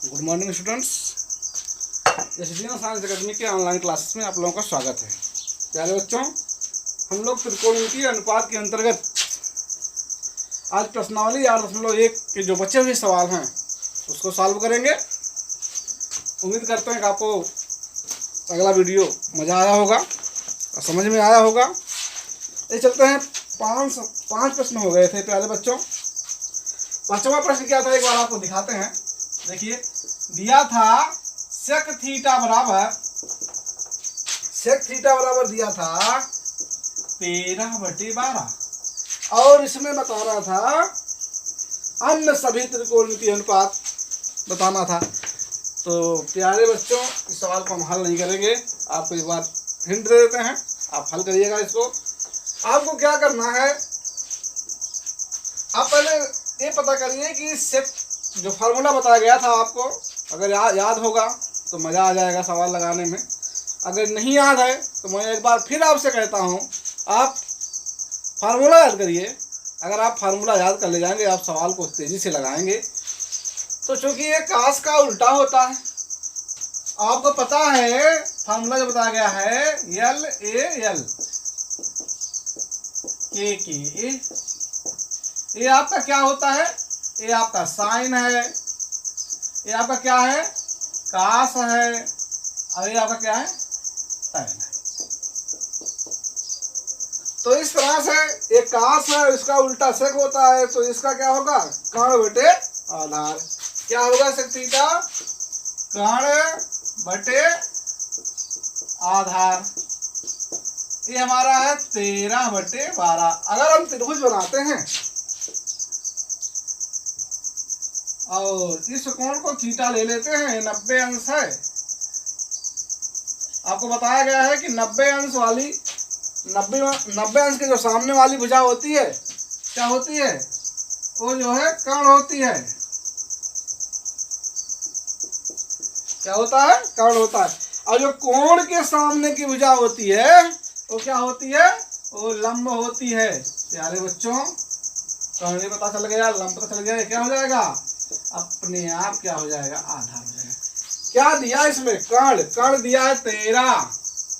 Good morning students. SDN science academy के online classes में आप लोगों का स्वागत है। प्यारे बच्चों, हम लोग त्रिकोणमितीय अनुपात के अंतर्गत आज प्रश्नावली 8.1 के जो बचे हुए सवाल हैं उसको सॉल्व करेंगे। उम्मीद करते हैं कि आपको अगला वीडियो मज़ा आया होगा और समझ में आया होगा। ये चलते हैं, पाँच प्रश्न हो गए थे प्यारे बच्चों। पांचवा प्रश्न क्या था, एक बार आपको दिखाते हैं। देखिए, दिया था सेक थीटा बराबर दिया था 13/12 और इसमें बता रहा था अन्य सभी त्रिकोणमितीय अनुपात बताना था। तो प्यारे बच्चों, इस सवाल को हम हल नहीं करेंगे, आपको एक बार हिंट दे देते हैं, आप हल करिएगा इसको। आपको क्या करना है, आप पहले ये पता करिए कि सेक जो फार्मूला बताया गया था आपको, अगर याद होगा तो मज़ा आ जाएगा सवाल लगाने में। अगर नहीं याद है तो मैं एक बार फिर आपसे कहता हूँ, आप फार्मूला याद करिए। अगर आप फार्मूला याद कर ले जाएंगे, आप सवाल को तेज़ी से लगाएंगे। तो चूँकि ये काश का उल्टा होता है, आपको पता है फार्मूला जो बताया गया है LAL KK, ये आपका क्या होता है, ये आपका साइन है, ये आपका क्या है कास है, और ये आपका क्या है साइन है। तो इस तरह से एक कास है, इसका उल्टा सेक होता है, तो इसका क्या होगा कर्ण बटे आधार। क्या होगा सेक थीटा कर्ण बटे आधार। ये हमारा है 13/12। अगर हम त्रिभुज बनाते हैं और इस कोण को थीटा ले लेते हैं, 90 अंश है। आपको बताया गया है कि 90 अंश वाली 90 अंश के जो सामने वाली भुजा होती है, क्या होती है, वो जो है कर्ण होती है। क्या होता है, कर्ण होता है। और जो कोण के सामने की भुजा होती है वो क्या होती है, वो लंब होती है। प्यारे बच्चों, कर्ण पता चल गया, लंब पता चल गया, क्या हो जाएगा अपने आप क्या हो जाएगा आधार हो जाएगा। क्या दिया इसमें, कर्ण दिया है 13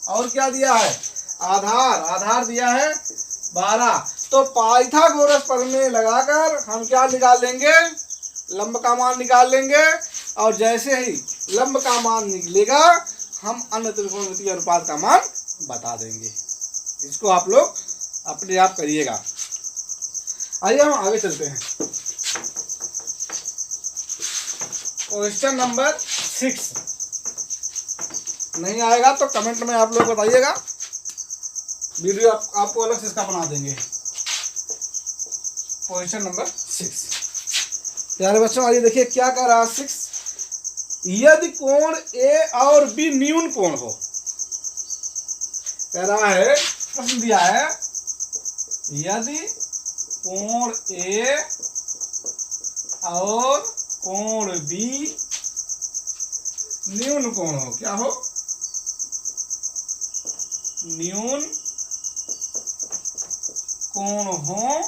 और क्या दिया है आधार दिया है 12। तो पाइथागोरस प्रमेय लगाकर हम क्या निकाल लेंगे, लंब का मान निकाल लेंगे। और जैसे ही लंब का मान निकलेगा हम अन्य त्रिकोणमितीय अनुपात का मान बता देंगे। इसको आप लोग अपने आप करिएगा। आइए हम आगे चलते हैं। क्वेश्चन नंबर 6 नहीं आएगा तो कमेंट में आप लोग बताइएगा, वीडियो आपको अलग से इसका बना देंगे। क्वेश्चन नंबर 6 प्यारे बच्चों, आइए देखिए क्या कह रहा है 6। यदि कोण A और B न्यून कोण हो, कह रहा है, प्रश्न दिया है यदि कोण A और कोण B न्यून कोण हो, क्या हो, न्यून कोण हो,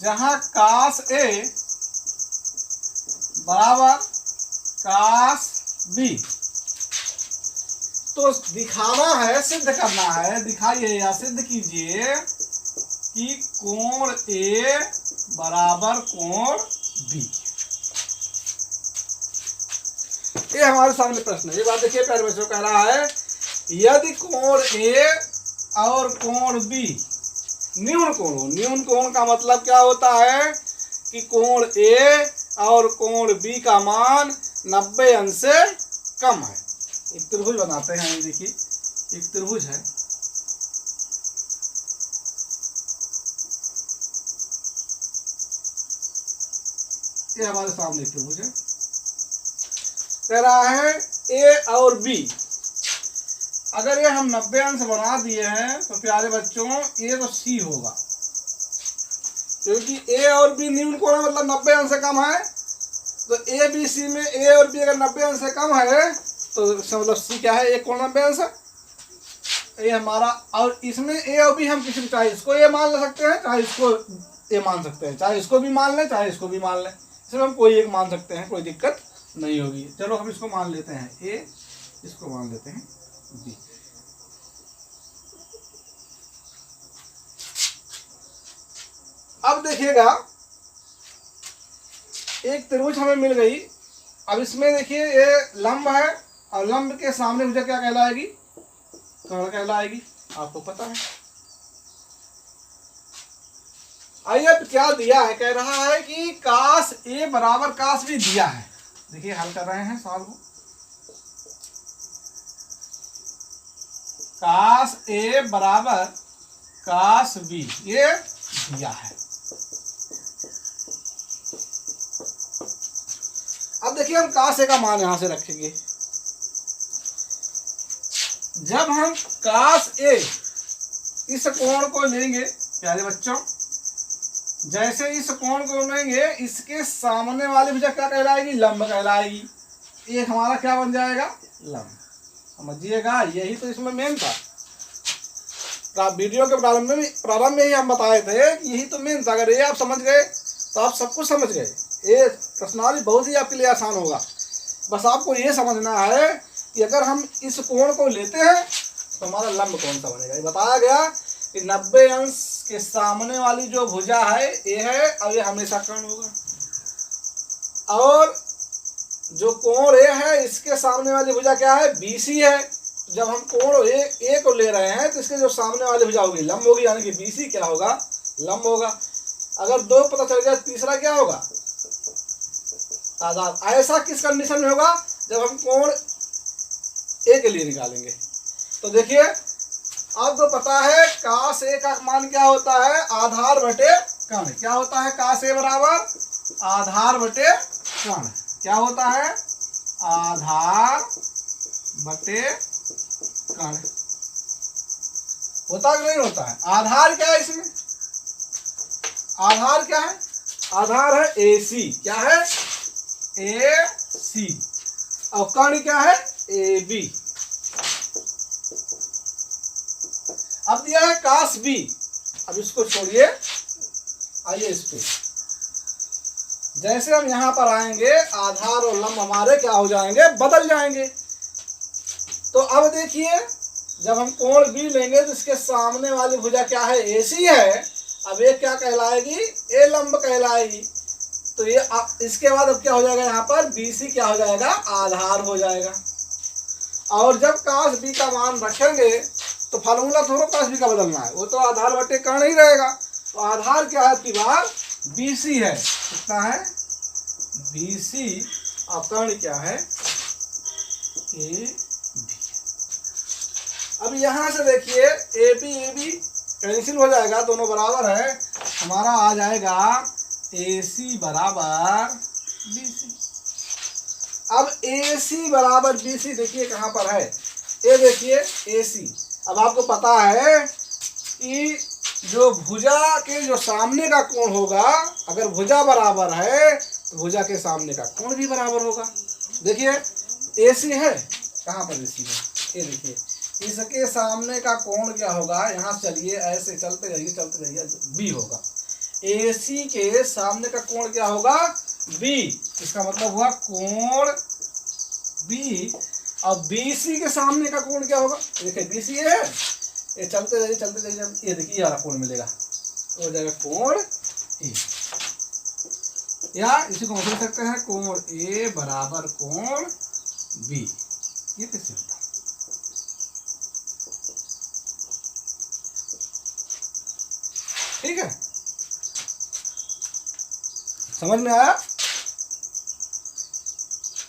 जहां कास A बराबर कास B। तो दिखाना है, सिद्ध करना है, दिखाइए या सिद्ध कीजिए कि कोण A बराबर कोण B। ये हमारे सामने प्रश्न है। ये बात देखिए प्यारे बच्चों, कह रहा है यदि कोण A और कोण B न्यून कोण हो। न्यून कोण का मतलब क्या होता है कि कोण A और कोण B का मान 90 अंश से कम है। एक त्रिभुज बनाते हैं, ये देखिए एक त्रिभुज है, ये हमारे सामने एक त्रिभुज है। कह रहा है A और B, अगर ये हम 90 अंश बना दिए हैं तो प्यारे बच्चों ये तो C होगा, क्योंकि A और B न्यून कोण मतलब 90 अंश से कम है। तो ABC में A और B अगर 90 अंश से कम है तो मतलब C क्या है, एक कोण 90 अंश है। ये हमारा, और इसमें ए और बी हम किसी चाहे इसको ए मान ले सकते हैं, चाहे इसको ए मान सकते हैं, चाहे इसको भी मान लें, चाहे इसको भी मान लें, इसमें हम कोई एक मान सकते हैं, कोई दिक्कत नहीं होगी। चलो हम इसको मान लेते हैं ए, इसको मान लेते हैं बी। अब देखिएगा एक त्रिभुज हमें मिल गई। अब इसमें देखिए ये लंब है और लंब के सामने भुजा क्या कहलाएगी? कर्ण कहलाएगी, आपको पता है। आइए अब क्या दिया है, कह रहा है कि काश ए बराबर काश बी दिया है। देखिए हल कर रहे हैं सवाल को। काश ए बराबर काश बी ये दिया है। अब देखिए हम काश ए का मान यहां से रखेंगे। जब हम काश ए इस कोण को लेंगे प्यारे बच्चों, जैसे इस कोण को लेंगे इसके सामने वाली भुजा क्या कहलाएगी? लंब कहलाएगी। एक हमारा क्या बन जाएगा? लंब। समझिएगा, यही तो इसमें मेन था। वीडियो के प्रारंभ में ही हम बताए थे कि यही तो मेन था। अगर ये आप समझ गए तो आप सब कुछ समझ गए। ये प्रश्नावली बहुत ही आपके लिए आसान होगा। बस आपको ये समझना है कि अगर हम इस कोण को लेते हैं तो हमारा लंब कौन सा बनेगा। ये बताया गया कि 90 अंश के सामने वाली जो भुजा है ये है, और ये हमेशा कर्ण होगा। और जो कोण ए है इसके सामने वाली भुजा क्या है? बीसी है। जब हम कोण ए को ले रहे हैं तो इसके जो सामने वाली भुजा होगी लंब होगी, यानी कि बीसी क्या होगा? लंब होगा। अगर दो पता चल गया, तीसरा क्या होगा? आधार। ऐसा किस कंडीशन में होगा? जब हम कोण ए के लिए निकालेंगे। तो देखिए आपको पता है काश ए का मान क्या होता है? आधार बटे कर्ण। क्या होता है? काश ए बराबर आधार बटे कर्ण। क्या होता है? आधार बटे कर्ण। होता कि नहीं होता है? आधार क्या है इसमें? आधार क्या है? आधार है AC। क्या है? AC। और कर्ण क्या है? AB। अब दिया है काश बी। अब इसको छोड़िए, आइए इस पे। जैसे हम यहां पर आएंगे आधार और लंब हमारे क्या हो जाएंगे? बदल जाएंगे। तो अब देखिए जब हम कोण बी लेंगे तो इसके सामने वाली भुजा क्या है? AC है। अब ये क्या कहलाएगी? ए लंब कहलाएगी। तो ये इसके बाद अब क्या हो जाएगा? यहाँ पर BC क्या हो जाएगा? आधार हो जाएगा। और जब काश बी का मान रखेंगे तो फार्मूला थोड़ा काश बी का बदलना है, वो तो आधार बटे कर्ण ही रहेगा। तो आधार क्या है? आपकी बार BC है। कितना है? BC। और कर्ण क्या है? AB। अब यहां से देखिए AB कैंसिल हो जाएगा, दोनों बराबर है। हमारा आ जाएगा AC बराबर BC। अब AC बराबर BC देखिए कहां पर है? ये देखिए AC। अब आपको पता है कि जो भुजा के जो सामने का कोण होगा, अगर भुजा बराबर है तो भुजा के सामने का कोण भी बराबर होगा। देखिए AC है, कहाँ पर AC है? ये देखिए इसके सामने का कोण क्या होगा? यहाँ चलिए ऐसे चलते जाइए B होगा। AC के सामने का कोण क्या होगा? B। इसका मतलब हुआ कोण B। और BC के सामने का कोण क्या होगा? देखिए BC है, ये चलते जाइए, ये देखिए ये वाला कोण मिलेगा, हो जाएगा कोण A। या इसी को बदल सकते हैं कोण A बराबर कोण B। ये कैसे होता है? ठीक है, समझ में आया?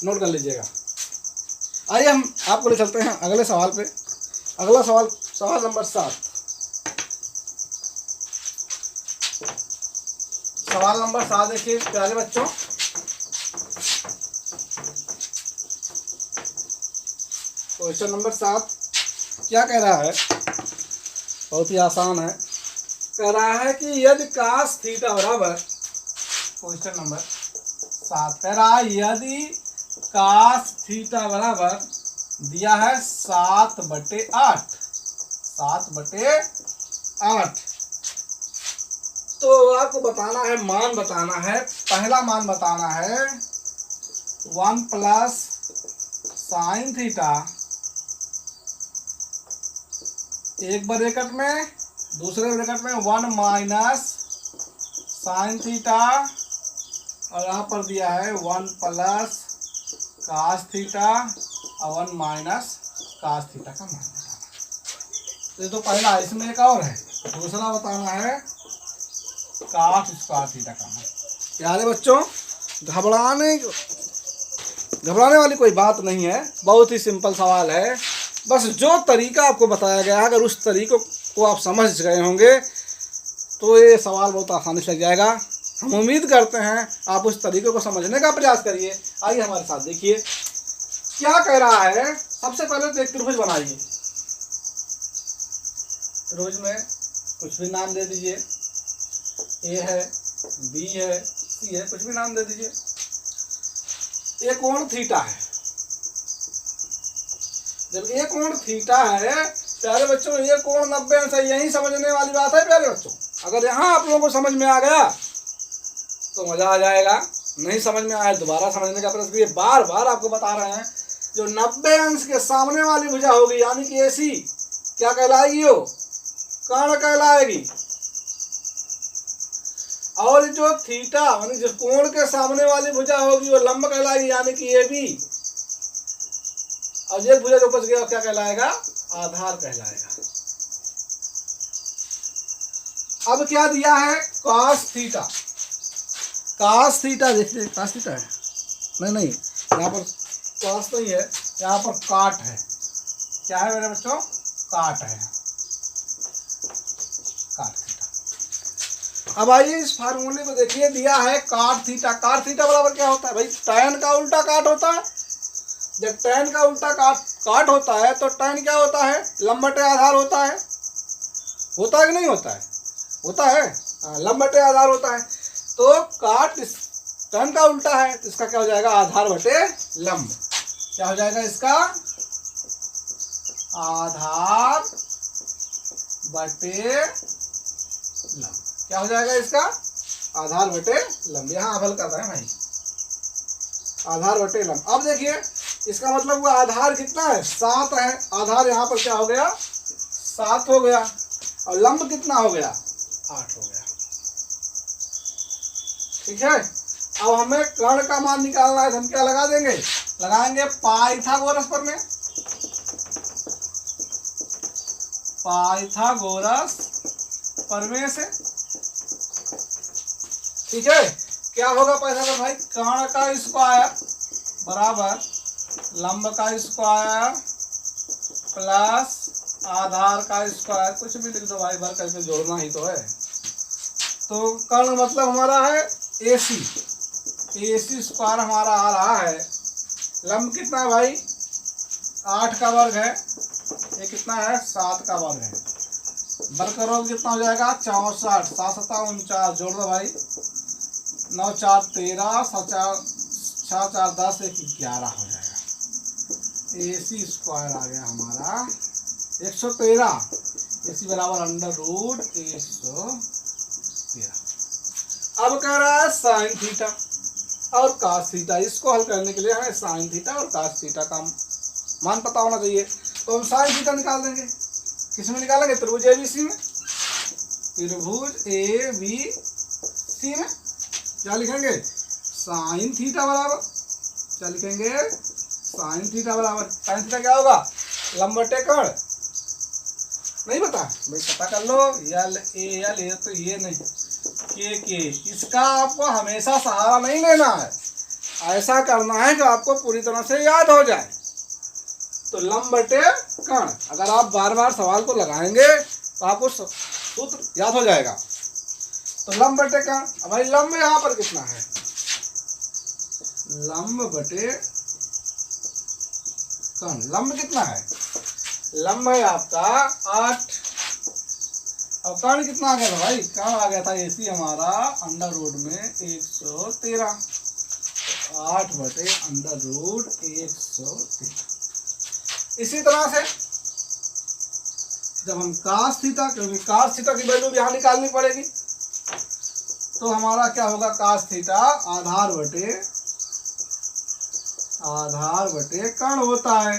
नोट कर लीजिएगा। आइए हम आपको ले चलते हैं अगले सवाल पे। अगला सवाल नंबर 7। सवाल नंबर 7 देखिए प्यारे बच्चों। क्वेश्चन नंबर 7 क्या कह रहा है? बहुत ही आसान है। कह रहा है कि यदि काश थीटा बराबर, क्वेश्चन नंबर 7 कह रहा है यदि काश थीटा बराबर दिया है 7/8 7/8। तो आपको बताना है, मान बताना है। पहला मान बताना है 1 प्लस साइन थीटा एक ब्रैकेट में, दूसरे ब्रैकेट में 1 माइनस साइन थीटा, और यहाँ पर दिया है 1 प्लस कास थीटा और 1 माइनस कास थीटा का मान बताना। तो ये तो पहला, इसमें एक और है, दूसरा बताना है कास स्क्वायर थीटा का मान। प्यारे बच्चों, घबराने वाली कोई बात नहीं है, बहुत ही सिंपल सवाल है। बस जो तरीका आपको बताया गया है, अगर उस तरीकों को आप समझ गए होंगे तो ये सवाल बहुत आसानी से लग जाएगा। हम उम्मीद करते हैं आप उस तरीके को समझने का प्रयास करिए। आइए हमारे साथ देखिए क्या कह रहा है। सबसे पहले तो एक त्रिभुज बनाइए। त्रिभुज में कुछ भी नाम दे दीजिए, ए है, बी है, सी है, कुछ भी नाम दे दीजिए। ये कोण थीटा है। जब ये कोण थीटा है प्यारे बच्चों, ये कोण 90 अंश है। यही समझने वाली बात है प्यारे बच्चों। अगर यहाँ आप लोगों को समझ में आ गया तो मजा आ जाएगा, नहीं समझ में आया दोबारा समझने का प्रयास करिए। बार बार आपको बता रहे हैं, जो 90 अंश के सामने वाली भुजा होगी यानी कि ऐसी क्या कहलाएगी, वो कर्ण कहलाएगी। और जो थीटा यानी जो कोण के सामने वाली भुजा होगी वो लंब कहलाएगी यानी कि ये भी। और ये भुजा जो बच गया क्या कहलाएगा, आधार कहलाएगा। अब क्या दिया है, cos थीटा। cos थीटा देखिए, cos थीटा है, नहीं यहाँ पर cos नहीं है, यहाँ पर काट है। क्या है मेरे बच्चों, काट है, काट थीटा। अब आइए इस फार्मूले को देखिए, दिया है काट थीटा। काट थीटा बराबर क्या होता है भाई, tan का उल्टा काट होता है। जब tan का उल्टा काट होता है तो tan क्या होता है, लंब बटे आधार होता है। होता है कि नहीं होता है, होता है, लंब बटे आधार होता है। तो काट tan का उल्टा है तो इसका क्या हो जाएगा, आधार बटे लंब। क्या हो जाएगा इसका, आधार बटे लंब। क्या हो जाएगा इसका, आधार बटे लंब। यहाँ हल करता है भाई, आधार बटे लंब। अब देखिए इसका मतलब वो आधार कितना है, 7 है। आधार यहाँ पर क्या हो गया, 7 हो गया, और लंब कितना हो गया, 8 हो गया। ठीक है। अब हमें कर्ण का मान निकालना है तो हम क्या लगा देंगे, लगाएंगे पाइथागोरस प्रमेय। पाइथागोरस प्रमेय से। ठीक है। क्या होगा पाइथागोरस भाई, कर्ण का स्क्वायर बराबर लंब का स्क्वायर प्लस आधार का स्क्वायर। कुछ भी लिख दो भाई, भर करके जोड़ना ही तो है। तो कर्ण मतलब हमारा है AC, AC स्क्वायर हमारा आ रहा है। लंब कितना है भाई, 8 का वर्ग है, ये कितना है, 7 का वर्ग है। वर्ग करोगे कितना हो जाएगा, 64, 7 7 49, जोड़ दो भाई, 9 4 13, 7 4 10, 1 11 हो जाएगा। AC स्क्वायर आ गया हमारा 113। AC बराबर √113। अब कह रहा है साइन थीटा और कास थीटा। इसको हल करने के लिए हमें साइन थीटा और कास थीटा का मान पता होना चाहिए। तो हम साइन थीटा निकाल देंगे। किसमें निकालेंगे, त्रिभुज ABC में। त्रिभुज ABC में क्या लिखेंगे, साइन थीटा बराबर, क्या लिखेंगे, साइन थीटा बराबर, साइन थीटा क्या होगा, लंब बटे कर्ण। नहीं पता भाई, पता कर लो। यल ए तो ये नहीं, के इसका आपको हमेशा सहारा नहीं लेना है, ऐसा करना है जो आपको पूरी तरह से याद हो जाए। तो लंब बटे कर्ण, अगर आप बार बार सवाल को लगाएंगे तो आपको सूत्र याद हो जाएगा। तो लंब बटे कर्ण। अब भाई लंब यहाँ पर कितना है, लंब बटे कर्ण। लंब कितना है, लंब है आपका 8। अब कर्ण कितना आ गया था भाई, कर्ण आ गया था AC हमारा √113। 8 बटे √113। इसी तरह से जब हम cos थीटा, क्योंकि cos थीटा की वैल्यू भी यहाँ निकालनी पड़ेगी, तो हमारा क्या होगा, cos थीटा आधार बटे कर्ण होता है।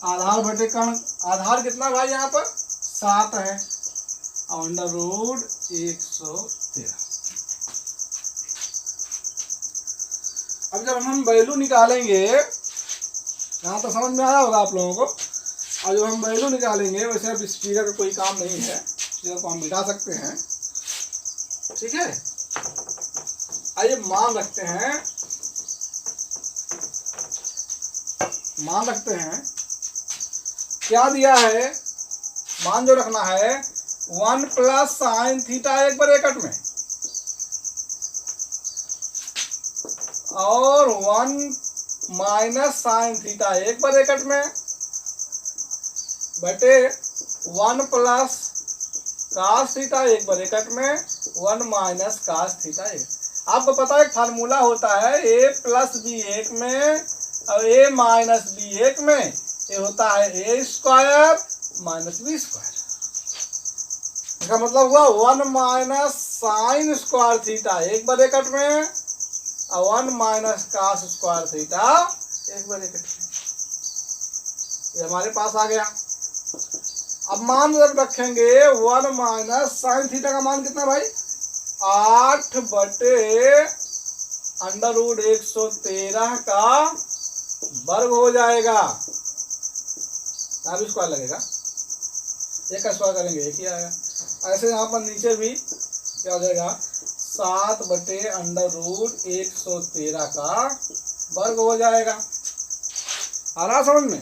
आधार बटे कर्ण, आधार कितना भाई यहाँ पर 7 है, अंडर रूट 113। अब जब हम वैल्यू निकालेंगे, यहाँ तो समझ में आया होगा आप लोगों को। और जब हम वैल्यू निकालेंगे, वैसे अब स्पीकर का कोई काम नहीं है, स्पीकर को हम मिटा सकते हैं, ठीक है। आइए मान रखते हैं, क्या दिया है, मान जो रखना है 1 प्लस साइन थीटा एक ब्रैकेट में और 1 माइनस साइन थीटा एक ब्रैकेट में बटे 1 प्लस कास थीटा एक ब्रैकेट में 1 माइनस कास थीटा एक। आपको पता है फार्मूला होता है a प्लस बी एक में और a माइनस बी एक में, ये होता है a square minus B square. इसका मतलब हुआ 1 माइनस साइन स्क्वायर थीटा एक ब्रैकेट में और 1 माइनस कास स्क्वायर थीटा एक ब्रैकेट में। ये हमारे पास आ गया। अब मान जब रखेंगे 1 माइनस साइन थीटा का मान कितना भाई, 8 बटे अंडर रूट 113 का वर्ग हो जाएगा। यहाँ भी स्क्वायर लगेगा, एक का स्क्वायर करेंगे एक ही आएगा। ऐसे यहाँ पर नीचे भी क्या हो जाएगा, 7 बटे अंडर रूट 113 का वर्ग हो जाएगा। आ रहा समझ में?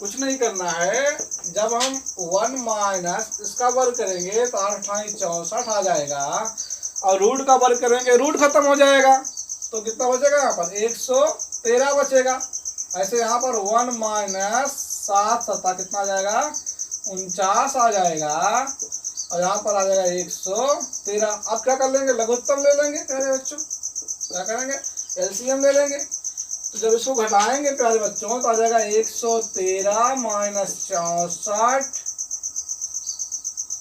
कुछ नहीं करना है, जब हम 1 माइनस इसका वर्ग करेंगे तो 8 64 आ जाएगा और रूट का वर्ग करेंगे, रूट खत्म हो जाएगा तो कितना बचेगा, यहाँ पर 113 बचेगा। ऐसे यहाँ पर 1 माइनस 7 7 कितना आ जाएगा, 49 आ जाएगा और यहाँ पर आ जाएगा 113। अब क्या कर लेंगे, लघुत्तम ले लेंगे प्यारे बच्चों, क्या करेंगे, एलसीएम ले लेंगे। तो जब इसको घटाएंगे प्यारे बच्चों तो आ जाएगा 113 माइनस 64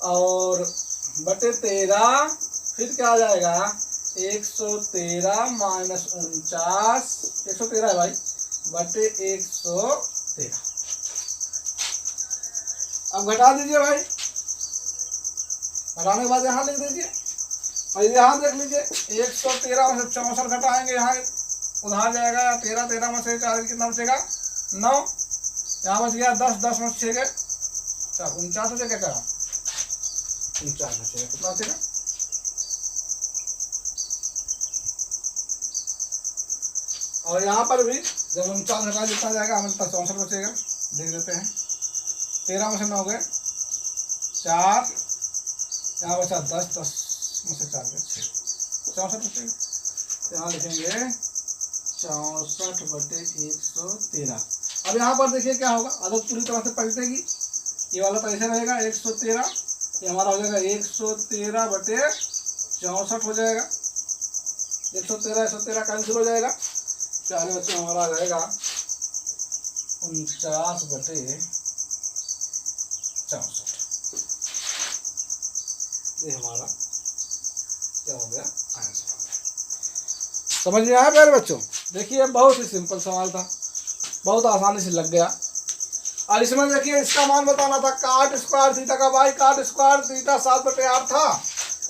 और बटे 13, फिर क्या आ जाएगा 113 माइनस 49, 113 है भाई, बटे 113। अब घटा दीजिए भाई, घटाने के बाद यहाँ लिख दीजिए और यहाँ देख लीजिए 113 में से 64 घटाएंगे, यहाँ उधार जाएगा 13 13 में से 4 कितना बचेगा 9, यहाँ बच गया 10 10 में 6 गए 49 हो जाएगा, क्या 49 बचेगा, कितना बचेगा, और यहाँ पर भी जब 49 घटा जितना जाएगा हमें 64 बचेगा, देख लेते हैं। 13 में से 9 गए 4, यहाँ बचा 10 10 में से 4 गए 6, 64 बचेगा। यहाँ लिखेंगे 64 बटे 113। अब यहाँ पर देखिए क्या होगा, आदत पूरी तरह से पलटेगी, ये वाला तो ऐसे रहेगा 113, ये हमारा हो जाएगा 113 बटे 64 हो जाएगा, 113 कैंसिल हो जाएगा, प्यारे बच्चों हमारा आ जाएगा 49 बटे 64। ये हमारा क्या हो गया, आंसर हो गया। समझ में आया प्यारे बच्चों? देखिए बहुत ही सिंपल सवाल था, बहुत आसानी से लग गया। और इसमें देखिए इसका मान बताना था, काट स्क्वायर थीटा का भाई, काट स्क्वायर थीटा 7 बटे 8 था,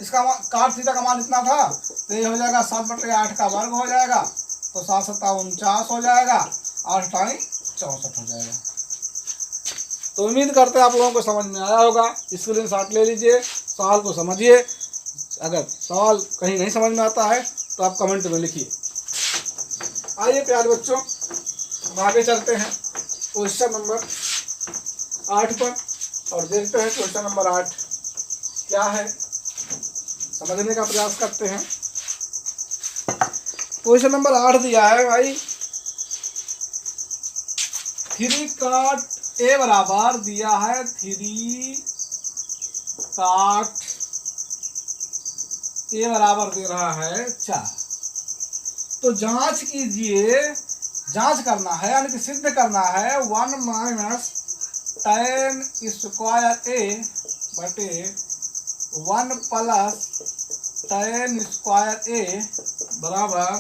इसका काट थीटा का मान इतना था, तो ये हो जाएगा 7 बटे 8 का वर्ग हो जाएगा, तो 7 7 49 हो जाएगा, 8 8 64 हो जाएगा। तो उम्मीद करते हैं आप लोगों को समझ में आया होगा। स्क्रीनशॉट ले लीजिए, सवाल को समझिए, अगर सवाल कहीं नहीं समझ में आता है तो आप कमेंट में लिखिए। आइए प्यारे बच्चों हम आगे चलते हैं क्वेश्चन नंबर 8 पर और देखते हैं क्वेश्चन नंबर 8 क्या है, समझने का प्रयास करते हैं। क्वेश्चन नंबर 8 दिया है भाई, 3 काट ए बराबर दिया है 3 काट ए बराबर दे रहा है 4। तो जांच कीजिए, जांच करना है यानी कि सिद्ध करना है 1 माइनस tan स्क्वायर ए बटे 1 प्लस tan स्क्वायर ए बराबर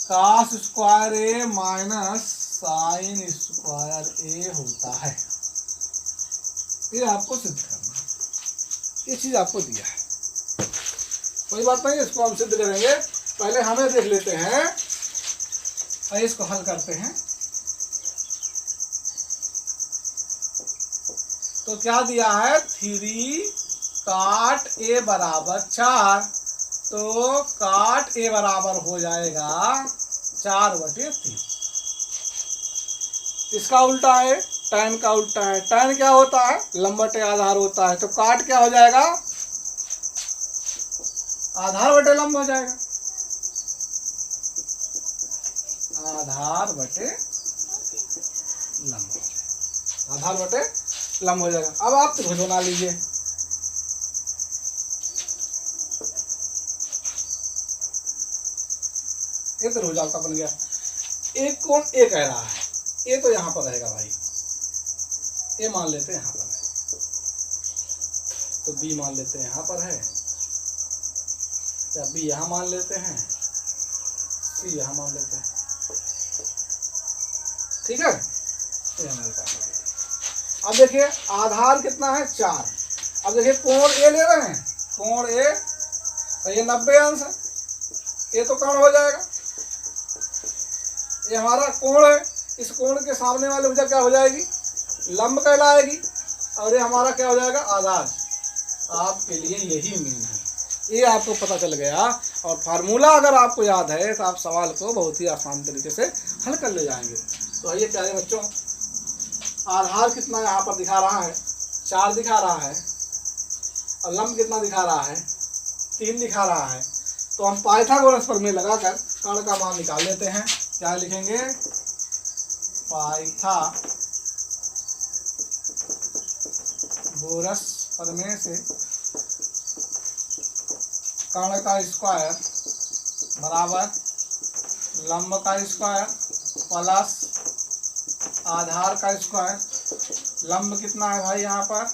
cos स्क्वायर ए माइनस साइन स्क्वायर ए होता है। ये आपको सिद्ध करना है, ये चीज आपको दिया है, कोई बात नहीं, इसको हम सिद्ध करेंगे। पहले हमें देख लेते हैं और इसको हल करते हैं। तो क्या दिया है, 3 काट ए बराबर 4, तो काट ए बराबर हो जाएगा 4/3। इसका उल्टा है, tan का उल्टा है। tan क्या होता है, लंब बटे आधार होता है, तो काट क्या हो जाएगा, आधार बटे लंब हो जाएगा, आधार बटे लंब, आधार बटे लंब हो जाएगा। अब आप त्रिभुज बना लीजिए। ये त्रिभुज आपका बन गया। एक कोण ए कह रहा है, ए तो यहां पर रहेगा भाई, ए मान लेते हैं यहां पर है, तो बी मान लेते हैं यहां पर है, या बी यहां मान लेते हैं, सी यहां मान लेते हैं, ठीक है। ये हमारे पास है। अब देखिए आधार कितना है, 4। अब देखिए कोण ए ले रहे हैं, कोण ए, तो ये 90 अंश है, ये तो कर्ण हो जाएगा। ये हमारा कोण है, इस कोण के सामने वाली भुजा क्या हो जाएगी, लंब कहलाएगी, और ये हमारा क्या हो जाएगा, आधार। आपके लिए यही मेन है, ये आपको पता चल गया। और फार्मूला अगर आपको याद है तो आप सवाल को बहुत ही आसान तरीके से हल कर ले जाएंगे। तो आइए प्यारे बच्चों, आधार कितना यहाँ पर दिखा रहा है, 4 दिखा रहा है, और लंब कितना दिखा रहा है, 3 दिखा रहा है। तो हम पाइथागोरस प्रमेय लगाकर कर्ण का मान निकाल लेते हैं। क्या लिखेंगे, पाइथागोरस प्रमेय से कर्ण का स्क्वायर बराबर लंब का स्क्वायर प्लस आधार का स्क्वायर। लंब कितना है भाई, यहाँ पर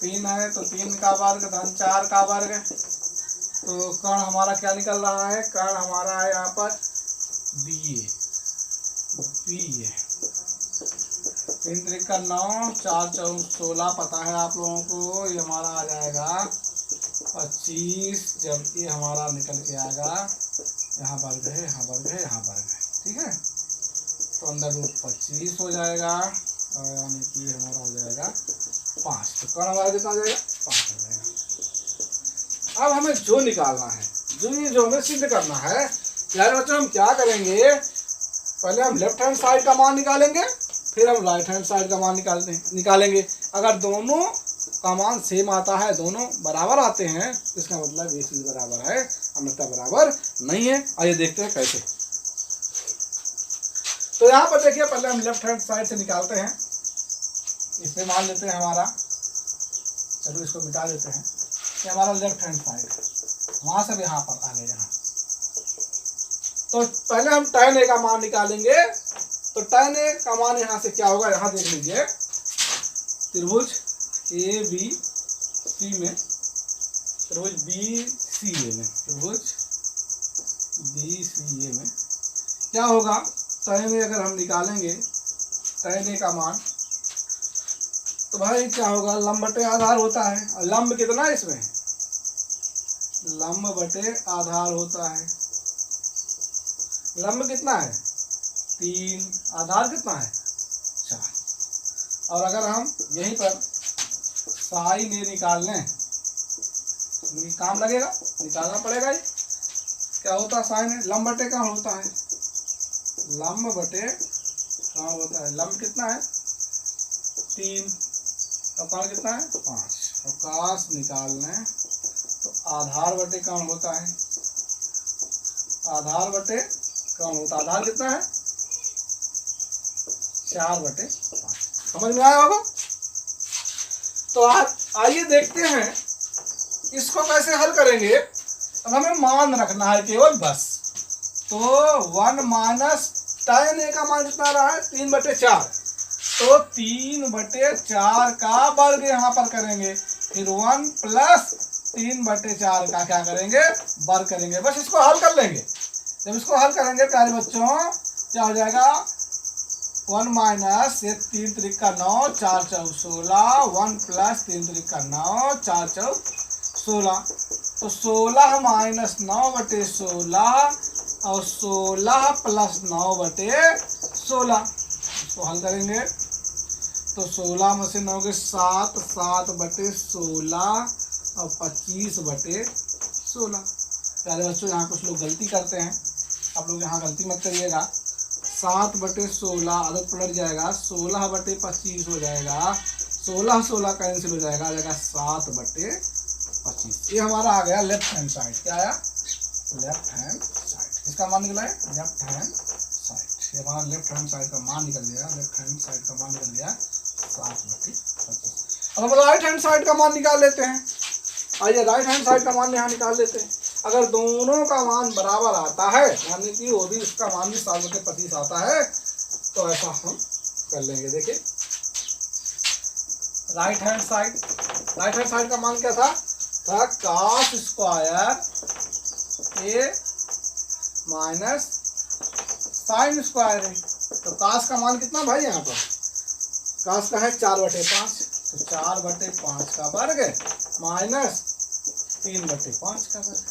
3 है, तो 3 का वर्ग धन 4 का वर्ग। तो कर्ण हमारा क्या निकल रहा है, कर्ण हमारा है यहाँ पर बी ए, 3 त्रिक का 9, 4 चौक 16 पता है आप लोगों को। ये हमारा आ जाएगा 25, जब ये हमारा निकल के आएगा, यहाँ वर्ग है, यहाँ वर्ग है, यहाँ वर्ग है, ठीक है। तो अंदर रूट 25 हो जाएगा, और यानी कि हमारा हो जाएगा 5। तो कर्ण हमारा कितना हो जाएगा, 5 हो जाएगा। अब हमें जो निकालना है, जो हमें सिद्ध करना है, यार बच्चों हम क्या करेंगे, पहले हम लेफ्ट हैंड साइड का मान निकालेंगे, फिर हम राइट हैंड साइड का मान निकालेंगे। अगर दोनों का मान सेम आता है, दोनों बराबर आते हैं, तो इसका मतलब ये चीज बराबर है, अन्यथा बराबर नहीं है। आइए देखते हैं कैसे। तो यहाँ पर देखिए, पहले हम लेफ्ट हैंड साइड से निकालते हैं। इसमें मान लेते हैं हमारा, चलो इसको मिटा देते हैं, ये हमारा लेफ्ट हैंड साइड है, वहां से भी यहाँ पर आ गए यहाँ। तो पहले हम tan a का मान निकालेंगे। तो tan a का मान यहाँ से क्या होगा, यहाँ देख लीजिए, त्रिभुज ABC में, त्रिभुज BCA में, त्रिभुज BCA में क्या होगा, tan a अगर हम निकालेंगे, tan a का मान, तो भाई क्या होगा, लंब बटे आधार होता है। और लंब कितना है इसमें, लंब बटे आधार होता है। लंब कितना है, 3, आधार कितना है, 4। और अगर हम यहीं पर साइन ए निकाल लें, काम लगेगा, निकालना पड़ेगा। ये क्या होता है, साइन ए, लंब बटे कहाँ होता है, लंब बटे कहाँ होता है, लंब कितना है, 3, और कर्ण कितना है, 5। और काश निकाल लें तो आधार बटे कर्ण होता है, आधार बटे कर्ण होता है। आधार कितना है, 4/5। समझ में आया होगा। तो आइए देखते हैं इसको कैसे हल करेंगे। अब हमें मान रखना है केवल बस। तो 1 माइनस tan a का मान कितना रहा है, 3/4। तो 3/4 का वर्ग यहाँ पर करेंगे, फिर 1 प्लस 3/4 का क्या करेंगे, वर्ग करेंगे। बस इसको हल कर लेंगे। जब इसको हल करेंगे प्यारे बच्चों क्या हो जाएगा, 1 माइनस 3 त्रिक का 9, 4 चौक 16, 1 प्लस 3 त्रिक का 9, 4 चौक 16। तो 16 माइनस 9/16 और 16 प्लस 9/16। इसको हल करेंगे तो 16 में से 9 के 7, 7/16 और 25/16। प्यारे बच्चों यहाँ कुछ लोग गलती करते हैं, आप लोग यहाँ गलती मत करिएगा। 7/16 आदत पलट जाएगा, 16/25 हो जाएगा, 16 कैंसिल हो जाएगा, आ जाएगा 7/25। ये हमारा आ गया लेफ्ट हैंड साइड। क्या आया, लेफ्ट हैंड साइड। इसका मान निकला है लेफ्ट हैंड साइड। ये हमारा लेफ्ट हैंड साइड का मान निकल गया, लेफ्ट हैंड साइड का मान निकल गया 7/25। अब हम राइट हैंड साइड का मान निकाल लेते हैं। आइए राइट हैंड साइड का मान यहाँ निकाल लेते हैं। अगर दोनों का मान बराबर आता है, यानी कि वो भी इसका मान भी 7/25 आता है, तो ऐसा हम कर लेंगे। देखिए राइट हैंड साइड का मान क्या था cos स्क्वायर ए माइनस साइन स्क्वायर है। तो cos का मान कितना भाई, यहाँ पर cos का है 4/5, तो 4/5 का वर्ग माइनस 3/5 का वर्ग,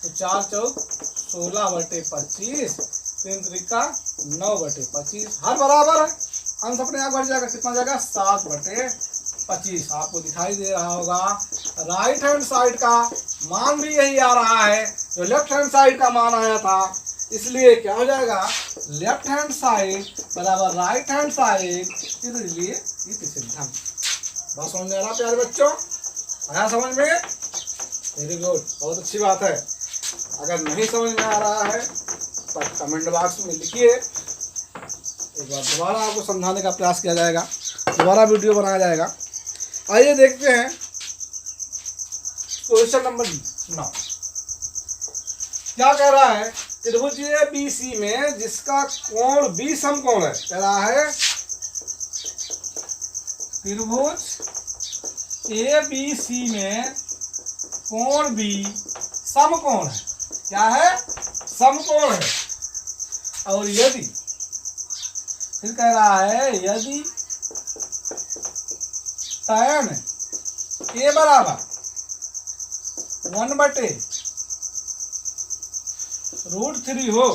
तो 4 चौक 16/25, 3 त्रिका 9/25। हर बराबर है, अंश अपने आप बढ़ जाएगा, कितना जाएगा 7/25। आपको दिखाई दे रहा होगा राइट हैंड साइड का मान भी यही आ रहा है जो लेफ्ट हैंड साइड का मान आया था। इसलिए क्या हो जाएगा, लेफ्ट हैंड साइड बराबर राइट हैंड साइड, इसलिए सिद्धम। बात समझ में आ रहा प्यारे बच्चों, आया समझ में? वेरी गुड, बहुत अच्छी बात है। अगर नहीं समझ में आ रहा है तो कमेंट बॉक्स में लिखिए, एक बार दोबारा आपको समझाने का प्रयास किया जाएगा, दोबारा वीडियो बनाया जाएगा। आइए देखते हैं क्वेश्चन नंबर 9 क्या कह रहा है। त्रिभुज ABC में जिसका कोण B समकोण है, कह रहा है त्रिभुज ABC में कोण B समकोण है। क्या है, समकोण है। और यदि, फिर कह रहा है यदि tan A बराबर 1/√3 हो,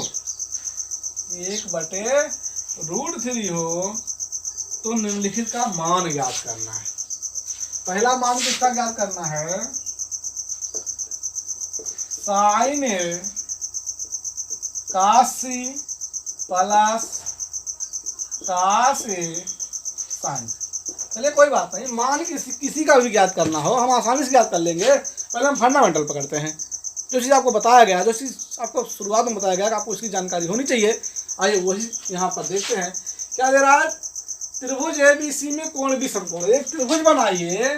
1/√3 हो, तो निम्नलिखित का मान ज्ञात करना है। पहला मान किसका ज्ञात करना है, sine A cos C plus cos A sine. चलिए कोई बात नहीं, मान किसी का भी ज्ञात करना हो हम आसानी से ज्ञात कर लेंगे। पहले हम फंडामेंटल पकड़ते हैं, जो चीज़ आपको बताया गया, जो चीज़ आपको शुरुआत में बताया गया कि आपको इसकी जानकारी होनी चाहिए। आइए वही यहाँ पर देखते हैं क्या दे रहा है। त्रिभुज ABC में कोण B समकोण। एक त्रिभुज बनाइए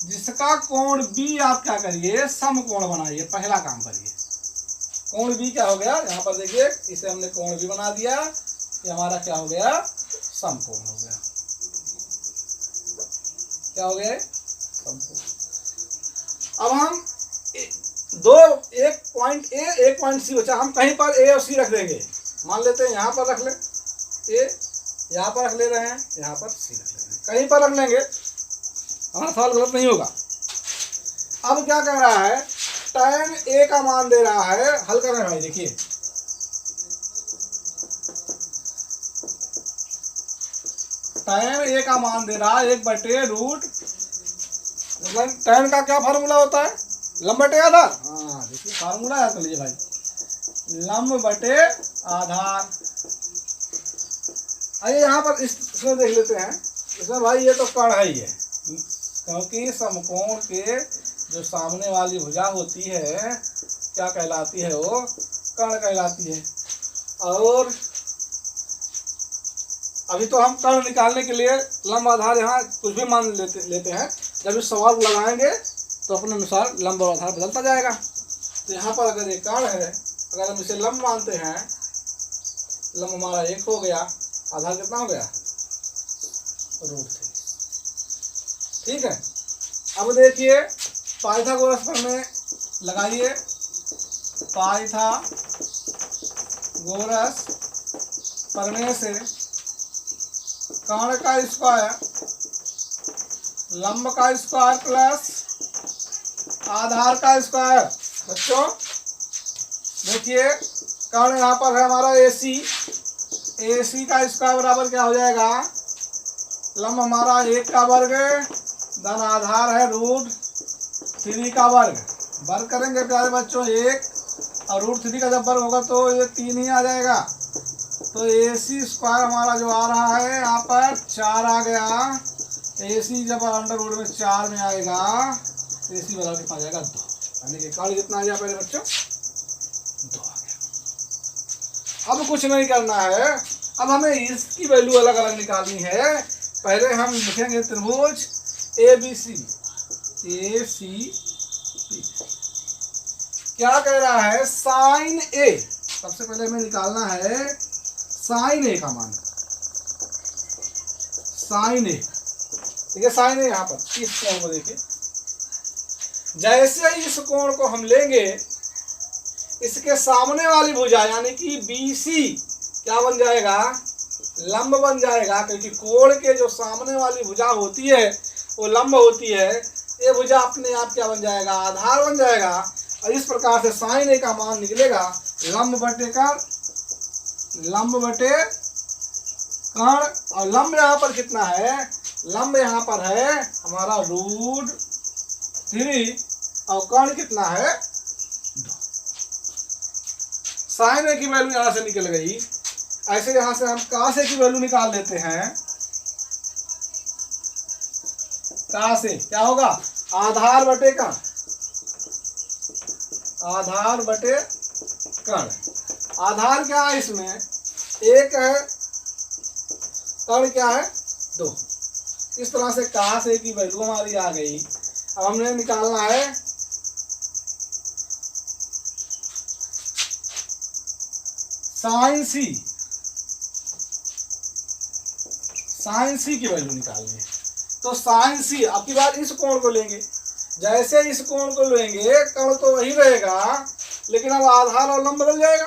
जिसका कोण B आप क्या करिए, समकोण बनाइए। पहला काम करिए, कोण B क्या हो गया, यहाँ पर देखिए इसे हमने कोण B बना दिया, ये हमारा क्या हो गया, समकोण हो गया। क्या हो गया, समकोण। अब हम एक पॉइंट A एक पॉइंट C बचा, हम कहीं पर A और C रख देंगे। मान लेते हैं यहाँ पर रख ले A, यहाँ पर रख ले रहे हैं, यहाँ पर C रख ले रहे हैं, कहीं पर रख लेंगे, हमारा सवाल गलत नहीं होगा। अब क्या कह रहा है, tan A का मान दे रहा है, हल कर रहे हैं भाई। देखिए tan A का मान दे रहा है 1/√, मतलब tan का क्या फार्मूला होता है, लंब बटे आधार। हाँ देखिए फार्मूला याद कर लीजिए भाई, लंब बटे आधार। आइए यहाँ पर इसमें देख लेते हैं। इसमें भाई ये तो कर्ण है ही है, क्योंकि समकोण के जो सामने वाली भुजा होती है क्या कहलाती है, वो कर्ण कहलाती है। और अभी तो हम कर्ण निकालने के लिए लंब आधार यहाँ कुछ भी मान लेते हैं। जब इस सवाल को लगाएंगे तो अपने अनुसार लंब और आधार बदलता जाएगा। तो यहाँ पर अगर ये कर्ण है, अगर हम इसे लंब मानते हैं लंब हमारा 1 हो गया, आधार कितना हो गया, √3। ठीक है, अब देखिए पाइथागोरस प्रमेय लगाइए। पाइथागोरस प्रमेय से कर्ण का स्क्वायर लंब का स्क्वायर प्लस आधार का स्क्वायर। बच्चों देखिए कर्ण यहाँ पर है हमारा AC, AC का स्क्वायर बराबर क्या हो जाएगा, लंब हमारा 1 का वर्ग धन आधार है √3 का वर्ग। वर्ग करेंगे प्यारे बच्चों 1 और √3 का जब वर्ग होगा तो ये 3 ही आ जाएगा। तो AC स्क्वायर हमारा जो आ रहा है यहाँ पर 4 आ गया। AC जब √4 में आएगा तो AC बराबर कितना आ जाएगा, 2। यानी कि कर्ण कितना आ गया पहले बच्चों, 2 आ गया। अब कुछ नहीं करना है, अब हमें इसकी वैल्यू अलग अलग निकालनी है। पहले हम लिखेंगे त्रिभुज ABC। क्या कह रहा है, साइन A। सबसे पहले हमें निकालना है साइन A का मान, साइन A। ठीक है, साइन A यहाँ पर इस कोण को देखिए, जैसे इस कोण को हम लेंगे इसके सामने वाली भुजा यानी कि BC क्या बन जाएगा, लंब बन जाएगा, क्योंकि कोण के जो सामने वाली भुजा होती है वो लंब होती है। ये भुजा अपने आप क्या बन जाएगा, आधार बन जाएगा। और इस प्रकार से साइन A का मान निकलेगा लंब बटे कर्ण, लंब बटे कर्ण। और लंब यहाँ पर कितना है, लंब यहाँ पर है हमारा √3 और कर्ण कितना है, 2। साइन A की वैल्यू यहाँ से निकल गई। ऐसे यहाँ से हम cos A की वैल्यू निकाल लेते हैं। cos A क्या होगा, आधार बटे कर्ण, आधार बटे कर्ण। आधार क्या है इसमें, 1 है, कर्ण क्या है, 2। इस तरह से cos A की वैल्यू हमारी आ गई। अब हमने निकालना है साइन C। साइन C की वैल्यू निकालनी है तो साइन C आपकी बात इस कोण को लेंगे, जैसे इस कोण को लेंगे कर्ण तो वही रहेगा, लेकिन अब आधार और लंब बदल जाएगा।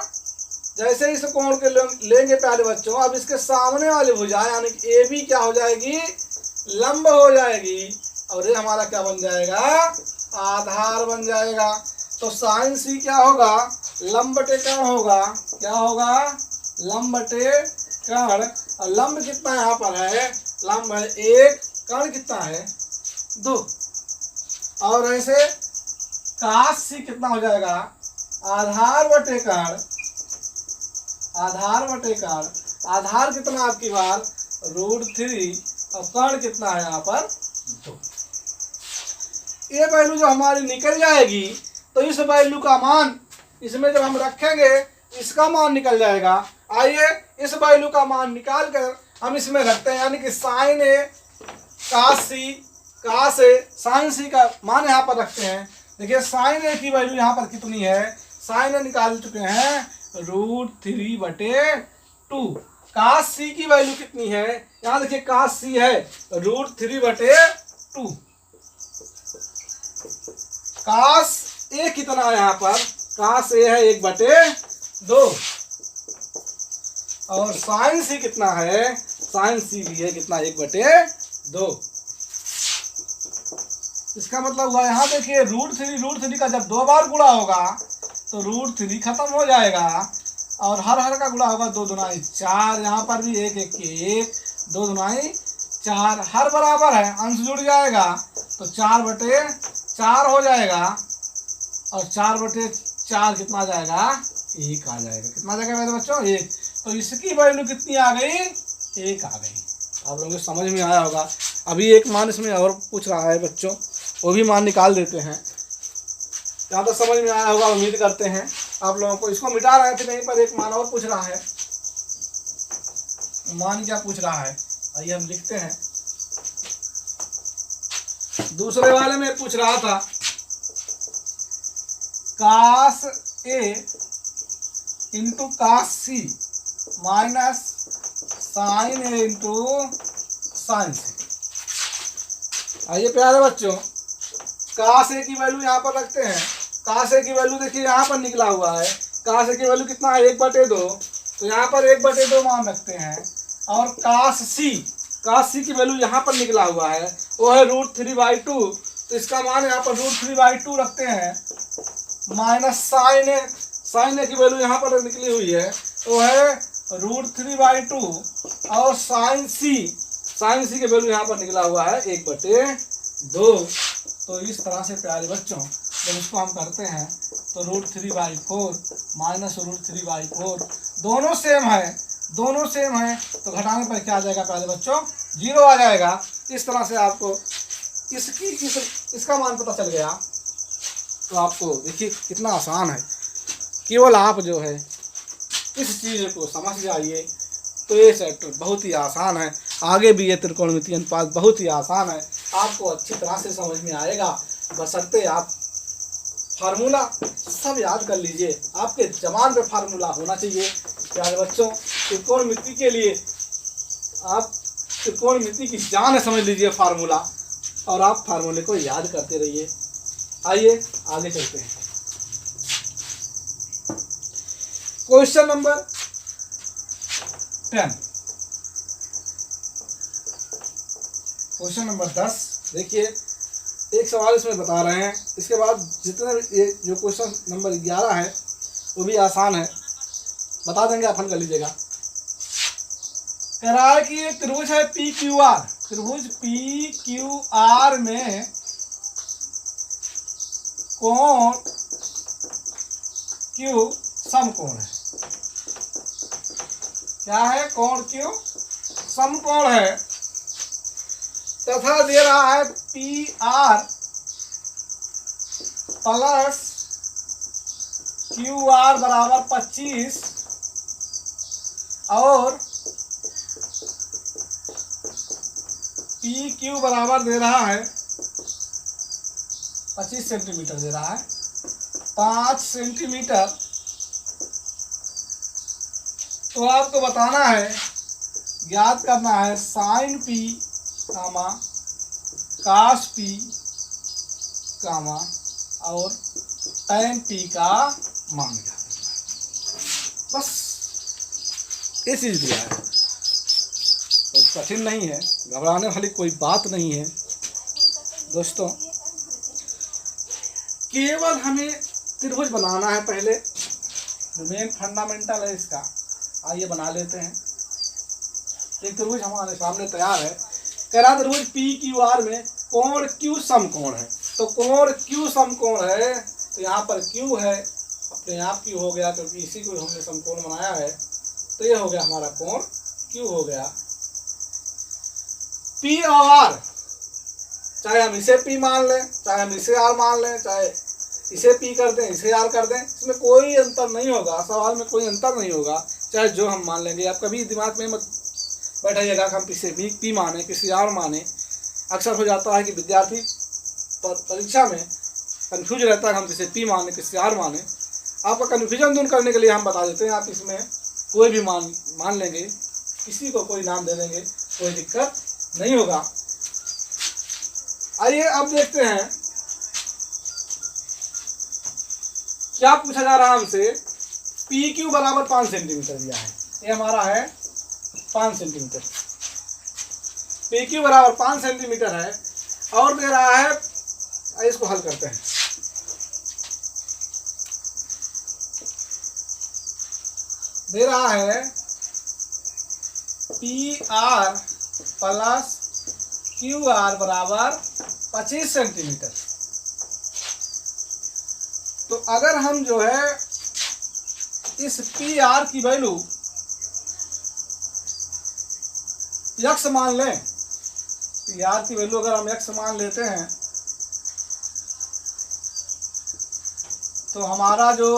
जैसे इस कोण के लेंगे प्यारे बच्चों, अब इसके सामने वाली भुजा यानी कि AB क्या हो जाएगी, लंब हो जाएगी, और ये हमारा क्या बन जाएगा, आधार बन जाएगा। तो साइन C क्या होगा, लंब बटे कर्ण होगा। क्या होगा, लंब बटे कर्ण। और लंब कितना यहाँ पर है, लंब है 1, कर्ण कितना है, 2। और ऐसे cos C कितना हो जाएगा, आधार बटे कर्ण, आधार बटे कर्ण। आधार कितना आपकी बार √3 और कर्ण कितना है यहाँ पर, 2। ये वैल्यू जो हमारी निकल जाएगी तो इस वैल्यू का मान इसमें जब हम रखेंगे इसका मान निकल जाएगा। आइए इस वैल्यू का मान निकाल कर हम इसमें रखते हैं, यानी कि sine A cos A sine C का मान यहाँ पर रखते हैं। देखिए साइन A की वैल्यू यहाँ पर कितनी है, साइन A निकाल चुके हैं √3 बटे 2। cos C की वैल्यू कितनी है, यहाँ देखिए cos C है √3 बटे 2। cos A कितना है यहाँ पर, cos A है 1 बटे 2। और साइन C कितना है, साइन C भी है कितना, 1 बटे 2। इसका मतलब हुआ यहाँ देखिए √3 का जब 2 बार गुणा होगा तो √3 खत्म हो जाएगा, और हर का गुणा होगा 2 दूनाई 4। यहाँ पर भी 1 1 1, 2 दूनाई 4, हर बराबर है, अंश जुड़ जाएगा तो 4 बटे 4 हो जाएगा। और 4 बटे 4 कितना आ जाएगा, 1 आ जाएगा। कितना आ जाएगा मेरे बच्चों, 1। तो इसकी वैल्यू कितनी आ गई, 1 आ गई। आप लोगों को समझ में आया होगा। अभी एक मान इसमें और पूछ रहा है बच्चों, वो भी मान निकाल देते हैं। यहाँ तो समझ में आया होगा, उम्मीद करते हैं आप लोगों को। इसको मिटा रहे थे नहीं, पर एक मान और पूछ रहा है। मान क्या पूछ रहा है, आइए हम लिखते हैं। दूसरे वाले में पूछ रहा था cos A into cos C minus sine A into sine C. आइए प्यारे बच्चों, काश ए की वैल्यू यहाँ पर रखते हैं। काश ए की वैल्यू देखिए यहाँ पर निकला हुआ है। काश ए की वैल्यू कितना है, 1/2, तो यहाँ पर 1/2 मान रखते हैं। और काश सी की वैल्यू यहाँ पर निकला हुआ है, वो है √3/2, तो इसका मान यहाँ पर √3/2 रखते हैं। माइनस साइन ए की वैल्यू यहाँ पर निकली हुई है, वो है √3/2, और साइन सी की वैल्यू यहाँ पर निकला हुआ है 1/2। तो इस तरह से प्यारे बच्चों जब इसको हम करते हैं तो √3/4 माइनस √3/4 दोनों सेम है, तो घटाने पर क्या आ जाएगा प्यारे बच्चों, 0 आ जाएगा। इस तरह से आपको इसका मान पता चल गया। तो आपको देखिए कितना आसान है, केवल आप जो है इस चीज़ को समझ जाइए तो ये चैप्टर बहुत ही आसान है। आगे भी ये त्रिकोणमितीय अनुपात बहुत ही आसान है, आपको अच्छी तरह से समझ में आएगा। बशर्ते आप फार्मूला सब याद कर लीजिए, आपके जबान पे फार्मूला होना चाहिए। प्यारे बच्चों, त्रिकोणमिति के लिए आप त्रिकोणमिति की जान समझ लीजिए फार्मूला, और आप फार्मूले को याद करते रहिए। आइए आगे चलते हैं। क्वेश्चन नंबर 10, क्वेश्चन नंबर 10 देखिए, एक सवाल इसमें बता रहे हैं। इसके बाद जितने ये जो क्वेश्चन नंबर 11 है वो भी आसान है, बता देंगे, आप हल कर लीजिएगा। कह रहा है कि एक त्रिभुज है PQR, त्रिभुज PQR में कोण Q समकोण है। क्या है, कोण Q समकोण है, तथा दे रहा है PR प्लस QR बराबर 25 और PQ बराबर दे रहा है 25 सेंटीमीटर दे रहा है, 5 सेंटीमीटर। तो आपको बताना है, ज्ञात करना है साइन P कामा कास P कामा और tan P का मान ज्ञात करना है। बस ये चीज दिया है, बहुत कठिन नहीं है, घबराने वाली कोई बात नहीं है दोस्तों। केवल हमें त्रिभुज बनाना है, पहले जो मेन फंडामेंटल है इसका। आइए बना लेते हैं। एक त्रिभुज हमारे सामने तैयार है। कह रहा त्रिभुज PQR में कोण Q समकोण है। तो कोण Q समकोण है, तो यहाँ पर Q है, अपने आप Q हो गया क्योंकि इसी को हमने समकोण बनाया है। तो ये हो गया हमारा कोण Q हो गया। P और R, चाहे हम इसे P मान लें, चाहे हम इसे R मान लें, चाहे इसे P कर दें, इसे R कर दें, इसमें कोई अंतर नहीं होगा, सवाल में कोई अंतर नहीं होगा, चाहे जो हम मान लेंगे। आप कभी दिमाग में मत बैठाइएगा कि हम किसी भी P माने, किसी R माने। अक्सर हो जाता है कि विद्यार्थी परीक्षा में कंफ्यूज रहता है, हम किसी P माने, किसी R माने। आपका कन्फ्यूजन दूर करने के लिए हम बता देते हैं, आप इसमें कोई भी मान लेंगे, किसी को कोई नाम दे देंगे, कोई दिक्कत नहीं होगा। आइए अब देखते हैं क्या पूछा जा रहा है हमसे। PQ बराबर 5 सेंटीमीटर दिया है, ये हमारा है 5 सेंटीमीटर। PQ बराबर 5 सेंटीमीटर है और दे रहा है, इसको हल करते हैं। दे रहा है PR प्लस QR बराबर 25 सेंटीमीटर। तो अगर हम जो है इस PR की वैल्यू x मान लें, PR की वैल्यू अगर हम x मान लेते हैं तो हमारा जो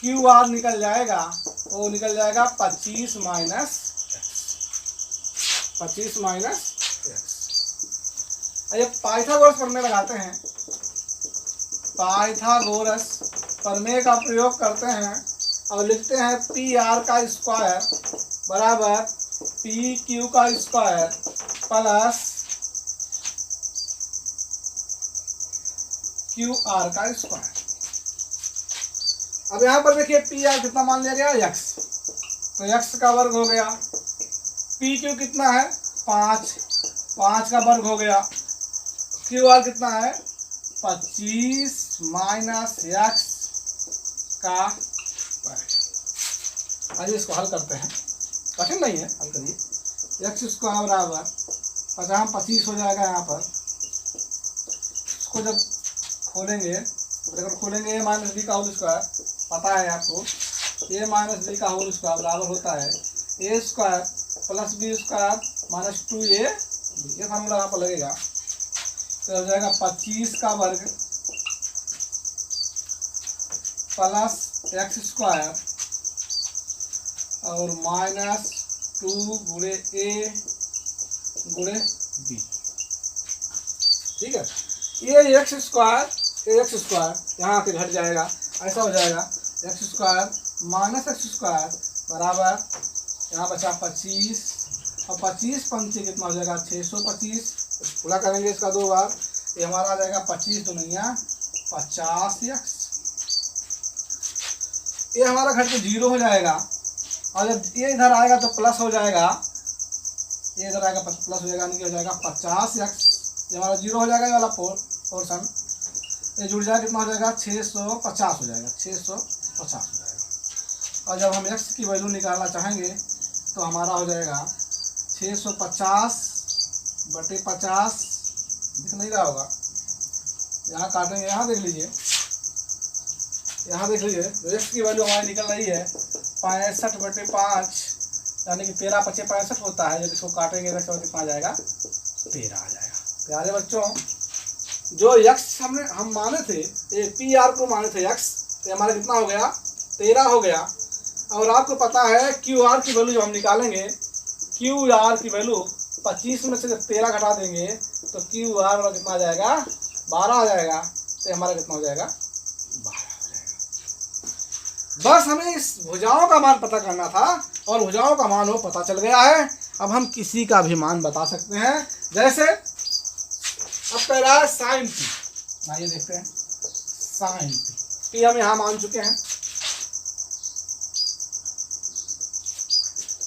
QR निकल जाएगा वो निकल जाएगा 25 माइनस x। ये पाइथागोरस पढ़ने लगाते हैं। पाइथागोरस प्रमेय का प्रयोग करते हैं और लिखते हैं पी आर का स्क्वायर बराबर पी क्यू का स्क्वायर प्लस क्यू आर का स्क्वायर। अब यहाँ पर देखिए पी आर कितना मान लिया गया x, तो x का वर्ग हो गया, पी क्यू कितना है 5, 5 का वर्ग हो गया, क्यू आर कितना है 25 माइनस x का वर्ग। आइए इसको हल करते हैं, कठिन नहीं है, हल करिए। x स्क्वायर बराबर 25 हो जाएगा यहाँ पर। इसको जब खोलेंगे, ब्रैकेट खोलेंगे a माइनस बी का होल स्क्वायर, पता है आपको a माइनस बी का होल स्क्वायर बराबर होता है a square plus B square minus 2a, ये फार्मूला यहाँ पर लगेगा। तो हो जाएगा 25 का वर्ग प्लस x स्क्वायर और माइनस 2 गुणे a गुणे b। ठीक है, ये x स्क्वायर यहाँ के घट जाएगा, ऐसा हो जाएगा x square minus x square बराबर यहाँ बचा 25 और 25 पंचे कितना हो जाएगा 625। पूरा करेंगे इसका 2 बार, ये हमारा आ जाएगा 25 दुनिया 50x। ये हमारा घट के 0 हो जाएगा और जब ये इधर आएगा तो प्लस हो जाएगा, ये इधर आएगा प्लस हो जाएगा, यानी कि हो जाएगा 50x। ये हमारा 0 हो जाएगा, ये वाला पोर्शन ये जुड़ जाएगा, कितना हो जाएगा 650 हो जाएगा, 650 हो जाएगा। और जब हम x की वैल्यू निकालना चाहेंगे तो हमारा हो जाएगा 650 बटे 50, दिख नहीं रहा होगा, यहाँ काटेंगे, यहाँ देख लीजिए, यहाँ देख लीजिए, तो x की वैल्यू हमारी निकल रही है 65 बटे 5, यानी कि 13 पचे 65 होता है। जब इसको काटेंगे तो कितना आ जाएगा 13 आ जाएगा। प्यारे बच्चों, जो x हम माने थे, ये पी आर को माने थे x, तो हमारा कितना हो गया 13 हो गया। और आपको पता है क्यू आर की वैल्यू जो हम निकालेंगे, क्यू आर की वैल्यू 25 में से जब 13 घटा देंगे तो क्यू आर वाला कितना आ जाएगा 12 आ जाएगा। तो हमारा कितना हो जाएगा 12 हो जाएगा। बस हमें इस भुजाओं का मान पता करना था और भुजाओं का मान वो पता चल गया है। अब हम किसी का भी मान बता सकते हैं, जैसे अब कह रहा है साइन पी, आइए देखते हैं साइन पी हम यहाँ मान चुके हैं।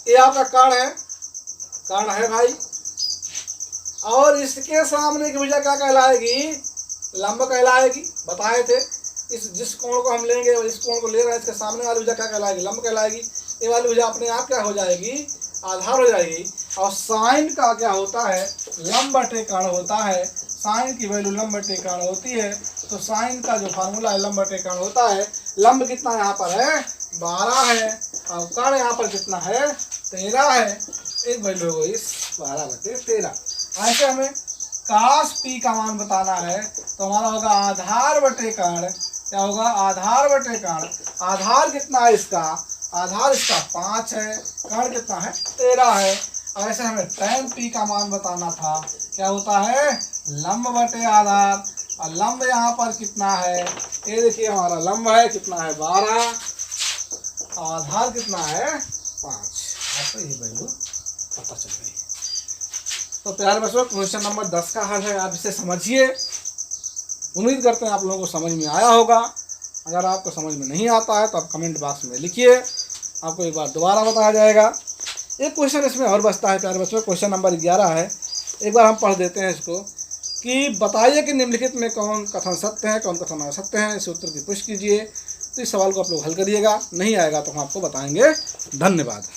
ये आपका कर्ण है भाई, और इसके सामने की भुजा क्या कहलाएगी, लंब कहलाएगी। बताए थे इस जिस कोण को हम लेंगे, इस कोण को ले रहे हैं, इसके सामने वाली भुजा क्या कहलाएगी, लंब कहलाएगी। ये वाली भुजा अपने आप क्या हो जाएगी, आधार हो जाएगी। और साइन का क्या होता है, लंब बटे कर्ण होता है। साइन की वैल्यू लंब बटे कर्ण होती है, तो साइन का जो फार्मूला है लंब बटे कर्ण होता है। लंब कितना यहाँ पर है 12 है और कर्ण यहाँ पर कितना है 13 है। एक वैल्यू हो गई 12 बटे 13। ऐसे हमें काश पी का मान बताना है तो हमारा होगा आधार बटे कर्ण। क्या होगा, आधार बटे कर्ण। आधार कितना है इसका, आधार इसका 5 है, कर्ण कितना है 13 है। ऐसे हमें tan पी का मान बताना था, क्या होता है लंब बटे आधार। और लंब यहाँ पर कितना है, ये देखिए हमारा लंब है कितना है 12, आधार कितना है 5। आपको ये वैल्यू पता चल गई। तो प्यारे बच्चों, क्वेश्चन नंबर 10 का हल है, आप इसे समझिए। उम्मीद करते हैं आप लोगों को समझ में आया होगा। अगर आपको समझ में नहीं आता है तो आप कमेंट बॉक्स में लिखिए, आपको एक बार दोबारा बताया जाएगा। एक क्वेश्चन इसमें और बचता है प्यारे बच्चों, क्वेश्चन नंबर 11 है। एक बार हम पढ़ देते हैं इसको कि बताइए कि निम्नलिखित में कौन कथन सत्य है, कौन कथन असत्य है। इस उत्तर की पुष्टि कीजिए। तो इस सवाल को आप लोग हल करिएगा, नहीं आएगा तो हम आपको बताएंगे। धन्यवाद।